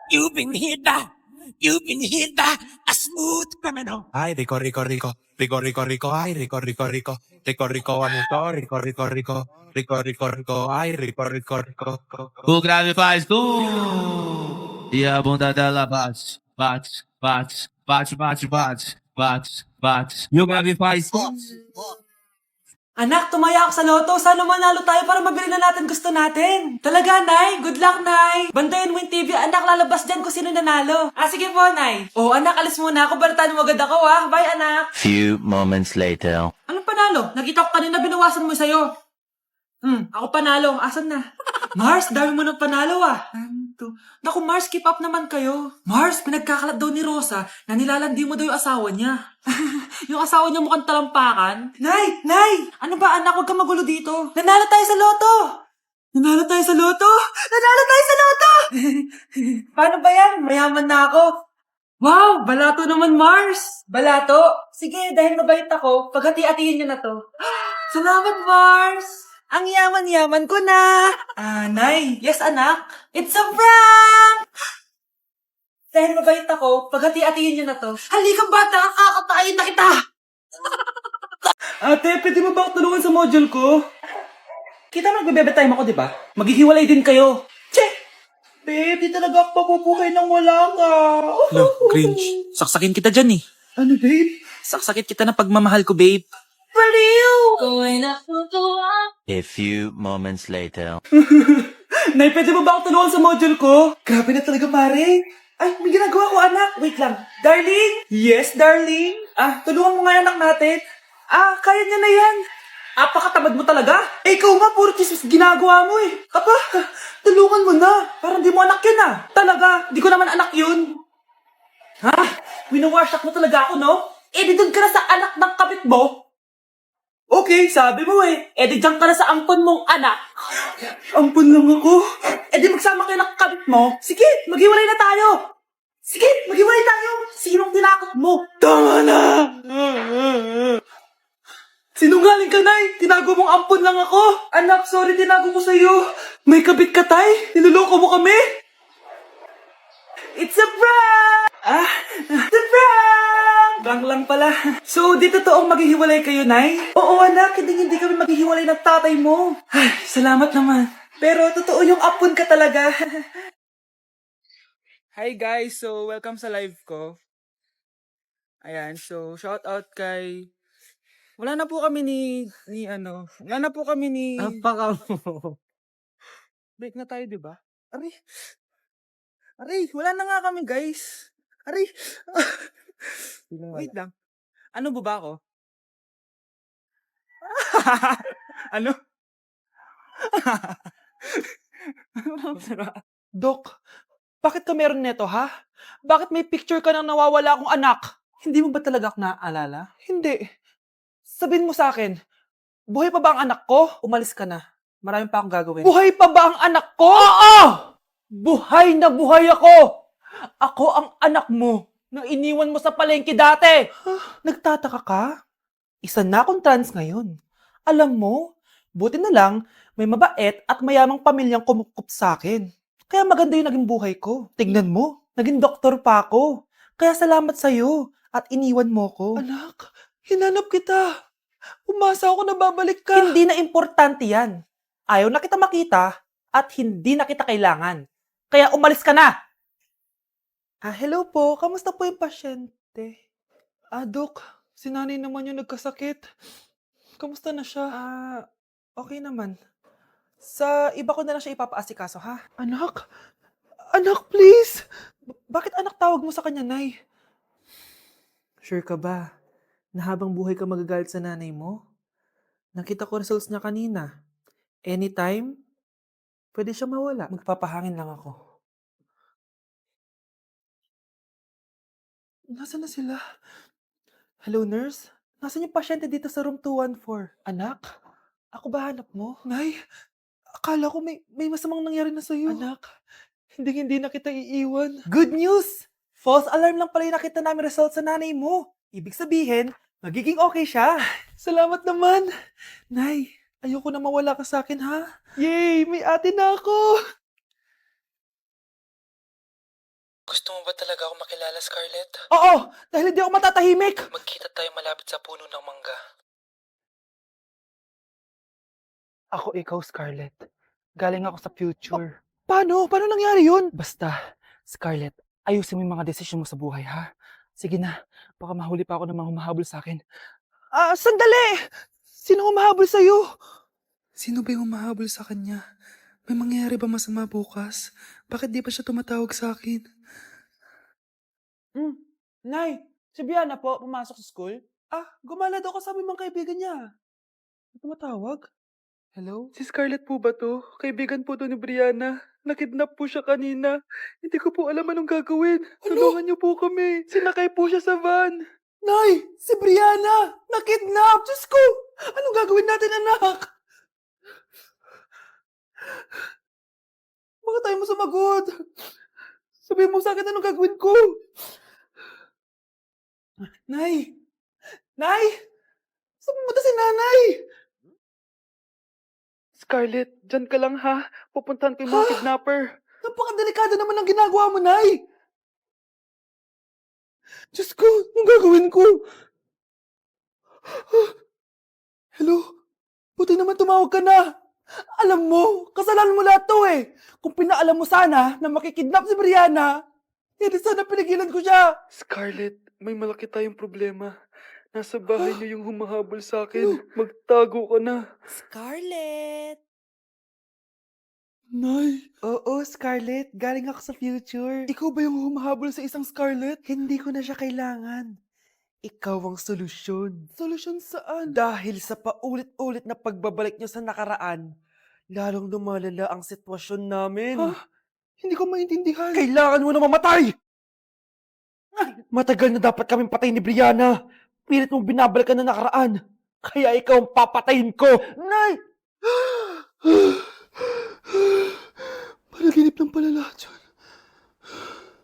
You've been hit, you've been hit, a smooth criminal. Ay, Rico, Rico, Rico. Rico, Rico, Rico. Ay, Rico, Rico, Rico. Rico, Rico, ano to? Rico, Rico, Rico. Rico, Rico, Rico. Ay, Rico, Rico, Rico. O grave faz e a bunda dela bate, bate, bate, bate, bate, bate, bate, bate. E o grave faz Anak, tumaya ako sa loto. Sana manalo tayo para mabili na natin gusto natin. Talaga, Nay? Good luck, Nay. Bantayan mo yung TV, anak. Lalabas dyan kung sino nanalo. Sige po, Nay. Anak, alis muna ako. Balitaan mo agad ako, ha? Bye, anak. Few moments later. Anong panalo? Nakita ko kanina binawasan mo sa'yo. Ako panalo. Asan na? Mars, dami mo ng panalo, ah. Naku, Mars, keep up naman kayo. Mars, pinagkakalat daw ni Rosa na nilalandi mo daw yung asawa niya. Yung asawa niya mukhang talampakan. Nay! Nay! Ano ba, anak? Huwag ka magulo dito. Nanalo tayo sa loto! Nanalo tayo sa loto! Nanalo tayo sa loto! Paano ba yan? Mayaman na ako. Wow! Balato naman, Mars! Balato? Sige, dahil mabait ako, paghati-hatiin niyo na to. Salamat, Mars! Ang yaman-yaman ko na! Nay. Yes, anak? It's a prank! Dahil mabait ako, paghati-hatiin niyo na to. Halika, bata! Kakatayin na kita! Ate, pwede mo ba ako tulungan sa module ko? Kita mo nagbebebe time ako, di ba? Maghihiwalay din kayo. Che! Babe, di talaga ako papupuhay nang wala ka. No, cringe. Saksakin kita dyan eh. Ano, babe? Saksakit kita na pagmamahal ko, babe. Baliw! A few moments later. Nay, pwede mo ba ako tulungan sa module ko? Grabe na talaga, pare. Ay, may ginagawa ko, anak. Wait lang. Darling? Yes, darling? Tulungan mo nga yung anak natin. Kaya niya na yan. Apakatamad mo talaga. Ikaw nga, puro chismis ginagawa mo eh. Tulungan mo na. Parang di mo anak yun Talaga, di ko naman anak yun. Winawarshak mo talaga ako, no? Di doon ka na sa anak ng kapit mo. Okay, sabi mo eh. Di dyan ka na sa ampon mong anak. Ampon lang ako. Di magsama kayo ng kabit mo. Sige, maghiwalay na tayo. Sige, maghiwalay tayo. Sinong tinakot mo? Tama na! Sinungaling ka, Nay. Tinago mong ampon lang ako. Anak, sorry, tinago ko sa'yo. May kabit ka, Tay. Niloloko mo kami. It's a prank! It's a prank! Prank lang pala. So, di totoong maghihiwalay kayo, Nay? Oo, anak. Hindi kami maghihiwalay ng tatay mo. Ay, salamat naman. Pero totoo yung apon ka talaga. Hi guys, so welcome sa live ko. Ayan, so shout out kay... Wala na po kami wala na po kami ni... Apaka mo. Break na tayo, di ba? Aray, wala na nga kami, guys. Aray. Wait lang. Ano ba ako? Ano? Dok, bakit ka meron neto, ha? Bakit may picture ka ng nawawala akong anak? Hindi mo ba talaga ako naaalala? Hindi. Sabihin mo sa akin, buhay pa ba ang anak ko? Umalis ka na. Marami pa akong gagawin. Buhay pa ba ang anak ko? Oo! Buhay na buhay ako! Ako ang anak mo na iniwan mo sa palengke dati! Nagtataka ka? Isa na akong trans ngayon. Alam mo, buti na lang may mabait at mayamang pamilyang kumukup sa akin. Kaya maganda yung naging buhay ko. Tignan mo, naging doktor pa ako. Kaya salamat sa'yo at iniwan mo ko. Anak, hinanap kita. Umasa ako na babalik ka. Hindi na importante yan. Ayaw na kita makita at hindi na kita kailangan. Kaya umalis ka na! Hello po. Kamusta po yung pasyente? Dok, si nanay naman yung nagkasakit. Kamusta na siya? Okay naman. Sa iba ko na lang siya ipapaasikaso, ha? Anak? Anak, please! Bakit anak tawag mo sa kanya, Nay? Sure ka ba na habang buhay ka magagalit sa nanay mo? Nakita ko results niya kanina. Anytime, pwede siya mawala. Magpapahangin lang ako. Nasaan na sila? Hello, nurse? Nasaan yung pasyente dito sa room 214? Anak? Ako ba hanap mo? Nay, akala ko may masamang nangyari na sa'yo. Anak, hindi na kita iiwan. Good news! False alarm lang pala yung nakita namin result sa nanay mo. Ibig sabihin, magiging okay siya. Salamat naman. Nay, ayoko na mawala ka sa akin, ha? Yay! May ate na ako! Gusto mo ba talaga ako makilala, Scarlett? Oo, dahil hindi ako matatahimik. Magkita tayo malapit sa puno ng mangga. Ako ikaw, Scarlett. Galing ako sa future. Paano? Paano nangyari yun? Basta, Scarlett, ayusin mo yung mga desisyon mo sa buhay, ha? Sige na, baka mahuli pa ako ng mga humahabol sa akin. Sandali! Sino humahabol sa'yo? Sino ba yung humahabol sa kanya? May mangyayari ba masama bukas? Bakit di pa siya tumatawag sa akin? Nay, si Biana po, pumasok sa school. Gumala daw kasama yung mga kaibigan niya. Tumatawag? Hello? Si Scarlett po ba to? Kaibigan po to ni Brianna. Nakidnap po siya kanina. Hindi ko po alam anong gagawin. Tulungan niyo po kami. Sinakay po siya sa van. Nay, si Brianna! Nakidnap! Diyos ko! Anong gagawin natin, anak? Bakit tayo mo sumagot? Sabihin mo sa akin anong gagawin ko. Nay! Nay! Saan pumunta si nanay? Scarlett, dyan ka lang ha. Pupuntahan ko yung mga kidnapper. Napakadelikado naman ang ginagawa mo, Nay! Diyos ko, anong gagawin ko? Hello? Buti naman tumawag ka na. Alam mo, kasalanan mo lahat to eh. Kung pinaalam mo sana na makikidnap si Brianna, hindi sana pinigilan ko siya. Scarlett, may malaki tayong problema. Nasa bahay niyo yung humahabol sa akin. Magtago ka na. Scarlett! Nay. Oo, Scarlett. Galing ako sa future. Ikaw ba yung humahabol sa isang Scarlett? Hindi ko na siya kailangan. Ikaw ang solusyon. Solusyon saan? Dahil sa paulit-ulit na pagbabalik niyo sa nakaraan, lalong lumalala ang sitwasyon namin. Hindi ko maintindihan. Kailangan mo na mamatay! Matagal na dapat kaming patay ni Brianna. Pilit mong binabalikan na nakaraan. Kaya ikaw ang papatayin ko. Nay! Panaginip lang pala lahat yun.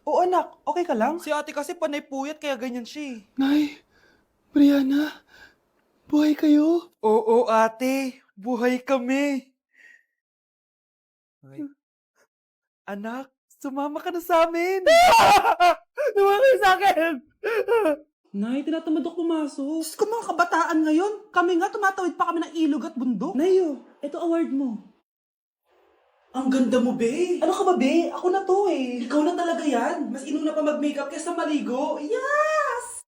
Oo anak, okay ka lang? Si ate kasi panay puyat kaya ganyan siya eh. Nay, Brianna, buhay kayo? Oo ate, buhay kami. Anak, sumama ka na sa amin. Sumama kayo sa akin. Nay, tinatamad ako pumasok. Diyos ko, mga kabataan ngayon. Kami nga, tumatawid pa kami ng ilog at bundok. Nayo, ito award mo. Ang ganda mo, be. Ano ka ba, be? Ako na to eh. Ikaw na talaga yan. Mas inuna pa mag-makeup kaysa maligo. Yes!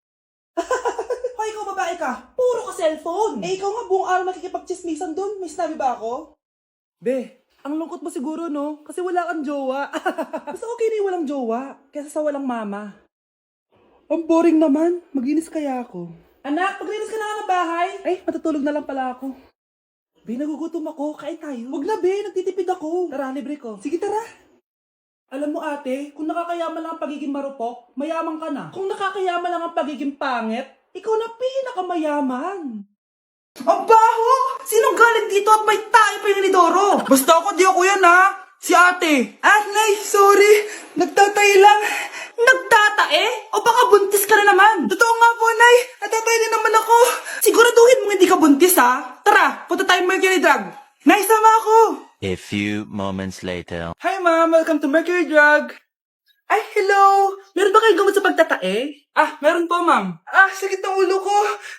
Hoy, ikaw babae ka. Puro ka cellphone. Eh, ikaw nga buong araw nakikipag-chismisan doon. May sinabi ba ako? Be, ang lungkot mo siguro, no? Kasi wala kang jowa. Mas okay na yung walang jowa kaysa sa walang mama. Ang boring naman. Maginis kaya ako. Anak, maglinis ka na nga ng bahay. Ay, matutulog na lang pala ako. Be, nagugutom ako. Kain tayo. Huwag na, be. Nagtitipid ako. Tara, libre ko. Sige, tara. Alam mo, ate, kung nakakayaman lang ang pagiging marupok, mayaman ka na. Kung nakakayaman lang ang pagiging pangit, ikaw na pinakamayaman. Ang baho! Sinong galing dito at may tae pa yung inidoro? Basta ako, di ako yan, ha? Si ate. Nay, sorry. Nagtatay lang. Nagtatae? O baka buntis ka na naman? Totoo nga po, Nay. Nagtatay din naman ako. Siguraduhin mo hindi ka buntis, ha? Tara, punta tayo Mercury Drug. Nay, sama ako. A few moments later. Hi, Ma'am. Welcome to Mercury Drug. Ay, hello. Meron ba kayong gamot sa pagtatae? Meron po, Ma'am. Sakit ng ulo ko.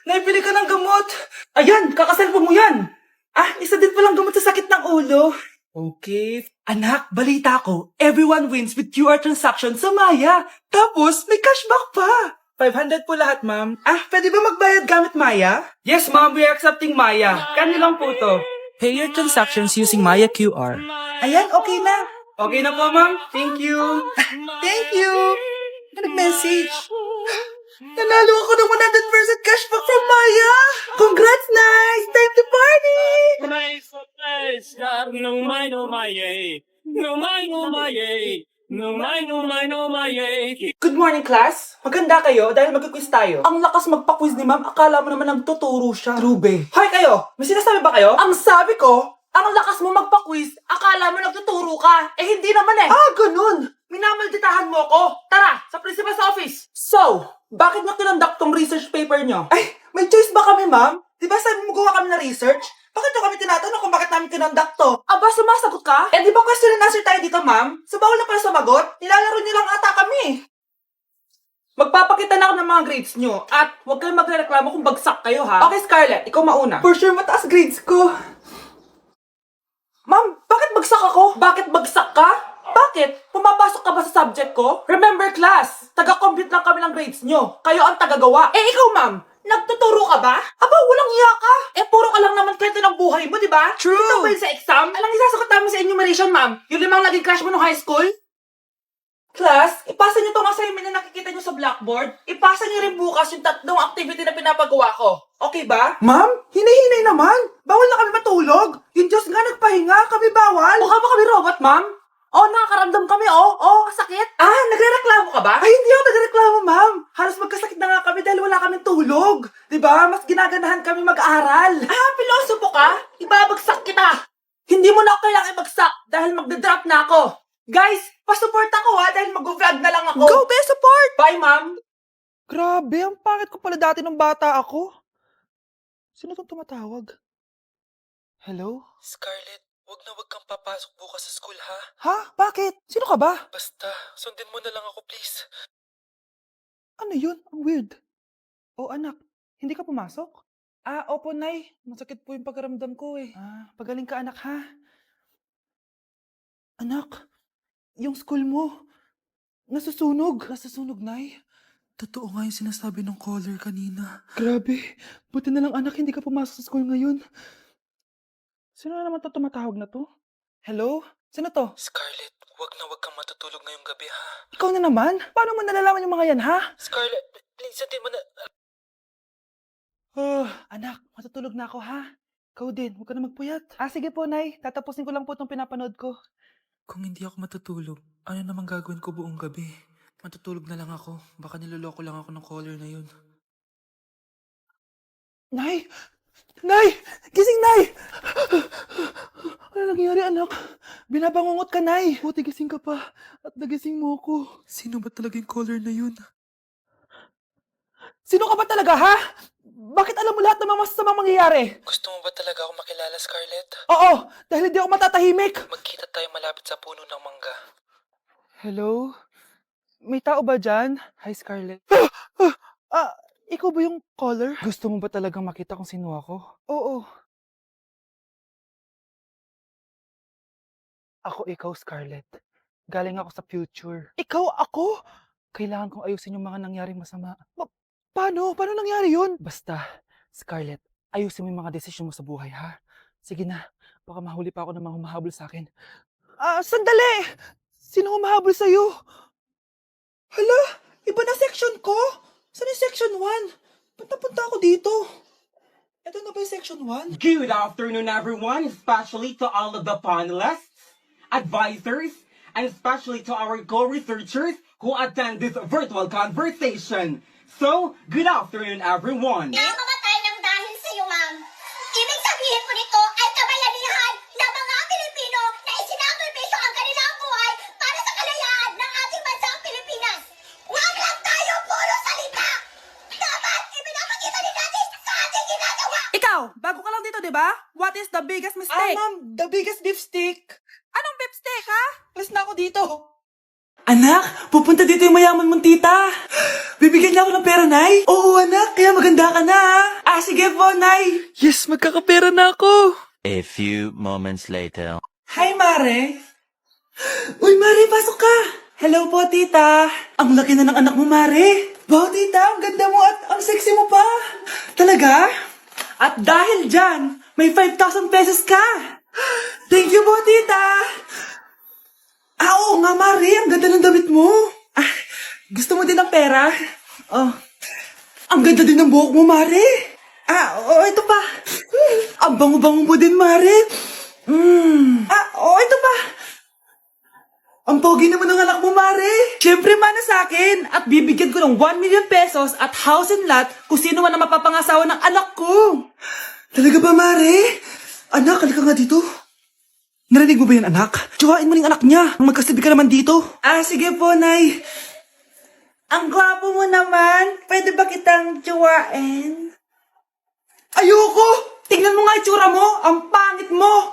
Naipili ka ng gamot. Ayan, kakaselfon mo yan. Isa din palang gamot sa sakit ng ulo. Okay. Anak, balita ko, everyone wins with QR transaction sa Maya. Tapos, may cashback pa. 500 po lahat, ma'am. Pwede ba magbayad gamit Maya? Yes, ma'am. We are accepting Maya. Kanilang po to. Pay your transactions using Maya QR. Ayan, okay na. Okay na po, ma'am. Thank you. Thank you. Nag-message. Nanalo ako ng 100% cashback from Maya. Congrats, nice. Time to party. Good morning, class. Maganda kayo dahil mag-quiz tayo. Ang lakas magpa-quiz ni ma'am, akala mo naman nagtuturo siya. Trube. Hoy kayo, may sinasabi ba kayo? Ang sabi ko, ang lakas mo magpa-quiz, akala mo nagtuturo ka. Eh hindi naman eh. Ganun. Minamalditahan mo ako. Tara, sa principal's office. So, bakit nyo tinandak tong research paper nyo? Ay, may choice ba kami, ma'am? Di ba sabi mo gawa kami na research? Bakit nyo kami tinatanong kung bakit namin kinonduct to? Aba, sumasagot ka? Eh, di ba question and answer tayo dito, ma'am? So, bawal na pala sumagot? Nilalaro nyo lang ata kami. Magpapakita na ako ng mga grades nyo. At huwag kayong magreklamo kung bagsak kayo, ha? Okay, Scarlett, ikaw mauna. For sure, mataas grades ko. Ma'am, bakit bagsak ako? Bakit bagsak ka? Bakit? Pumapasok ka ba sa subject ko? Remember class, taga-compute lang kami ng grades nyo. Kayo ang tagagawa. Eh ikaw ma'am, nagtuturo ka ba? Aba, walang iya ka. Eh puro ka lang naman kwento ng buhay mo, di ba? True. Ito ba yun sa exam? Alang isasagot namin sa enumeration ma'am. Yung 5 naging crush mo nung high school? Class, ipasa nyo tong assignment na nakikita nyo sa blackboard. Ipasa nyo rin bukas yung 3 activity na pinapagawa ko. Okay ba? Ma'am, hinay-hinay naman. Bawal na kami matulog. Yung Diyos nga nagpahinga, kami bawal. Mukha ba kami robot, ma'am? Oh, nakakaramdam kami, oh. Oh, sakit. Ah, nagrereklamo ka ba? Ay, hindi ako nagrereklamo, ma'am. Halos magkasakit na nga kami dahil wala kaming tulog. Diba? Mas ginaganahan kami mag-aral. Ah, pilosopo ka? Ibabagsak kita. Hindi mo na ako kailangang ibagsak dahil magdadrop na ako. Guys, pasupport ako ha dahil mag-vlog na lang ako. Go, be support! Bye, ma'am. Grabe, ang pangit ko pala dati nung bata ako. Sino tong tumatawag? Hello? Scarlett, wag kang papasok bukas sa school, ha? Ha? Bakit? Sino ka ba? Basta, sundin mo na lang ako, please. Ano yun? Ang weird. Oh, anak, hindi ka pumasok? Ah, opo, Nay. Masakit po yung pagkaramdam ko eh. Ah, pagaling ka, anak, ha? Anak, yung school mo, nasusunog. Nasusunog, Nay? Totoo nga yung sinasabi ng caller kanina. Grabe. Buti na lang, anak, hindi ka pumasok sa school ngayon. Sino na naman to tumatawag na to? Hello? Sino to? Scarlett, wag kang matutulog ngayong gabi, ha? Ikaw na naman? Paano mo nalalaman yung mga yan, ha? Scarlett, please, sundin mo na... Anak, matutulog na ako, ha? Ikaw din, huwag ka na magpuyat. Ah, sige po, Nay. Tatapusin ko lang po itong pinapanood ko. Kung hindi ako matutulog, ano namang gagawin ko buong gabi? Matutulog na lang ako. Baka niloloko lang ako ng caller na yun. Nay! Nay! Gising, Nay! Ano nangyari, anak? Binabangungot ka, Nay. Buti gising ka pa. At nagising mo ko. Sino ba talaga yung caller na yun? Sino ka ba talaga, ha? Bakit alam mo lahat ng mga masasamang mangyayari? Gusto mo ba talaga ako makilala, Scarlett? Oo, dahil hindi ako matatahimik. Magkita tayo malapit sa puno ng mangga. Hello? May tao ba dyan? Hi, Scarlett. Ikaw ba yung caller? Gusto mo ba talagang makita kung sino ako? Oo. Ako ikaw, Scarlett. Galing ako sa future. Ikaw ako? Kailangan kong ayusin yung mga nangyaring masama. Paano? Paano nangyari yun? Basta, Scarlett, ayusin mo yung mga desisyon mo sa buhay, ha? Sige na, baka mahuli pa ako ng mga humahabol sa akin. Sandali! Sino humahabol sa'yo? Hala, iba na section ko? Saan yung section 1? Ba't napunta ako dito? Ito na ba yung section 1? Good afternoon, everyone, especially to all of the panelists, advisors, and especially to our co-researchers who attend this virtual conversation. So, good afternoon, everyone. Namamatay ng dahil sa iyo, ma'am. Ibig sabihin po nito ay kabayanihan ng mga Pilipino na isinakripisyo ang kanilang buhay para sa kalayaan ng ating bansang Pilipinas. Huwag lang tayo puro salita! Dapat ipinapakita din natin sa ating ginagawa! Ikaw, bago ka lang dito, di ba? What is the biggest mistake? Ma'am, the biggest beef stick. Anong beef steak, ha? Alas na ako dito. Anak, pupunta dito yung mayaman mong tita. Bibigyan niya ako ng pera, Nay? Oo, anak, kaya maganda ka na, ha? Ah, sige po, Nay. Yes, magkakapera na ako! A few moments later. Hi, Mare. Uy, Mare, pasok ka. Hello po, tita. Ang laki na ng anak mo, Mare. Wow, tita, ang ganda mo at ang sexy mo pa. Talaga? At dahil dyan, may 5,000 pesos ka. Thank you po, tita. Oo nga, Mare. Ang ganda ng damit mo. Gusto mo din ng pera? Oh. Ang ganda din ng buhok mo, Mare. Ito pa. Ang bango-bango mo din, Mare. Ito pa. Ang pogi naman ng anak mo, Mare. Siyempre, mana sa akin. At bibigyan ko ng 1 million pesos at house and lot kung sino man ang mapapangasawa ng anak ko. Talaga ba, Mare? Anak, halika nga dito. Narinig mo ba yan, anak? Tsuhain mo ning anak niya. Magkasabi ka naman dito. Sige po, Nay. Ang gwapo mo naman. Pwede ba kitang tsuhain? Ayoko! Tingnan mo nga itsura mo! Ang pangit mo!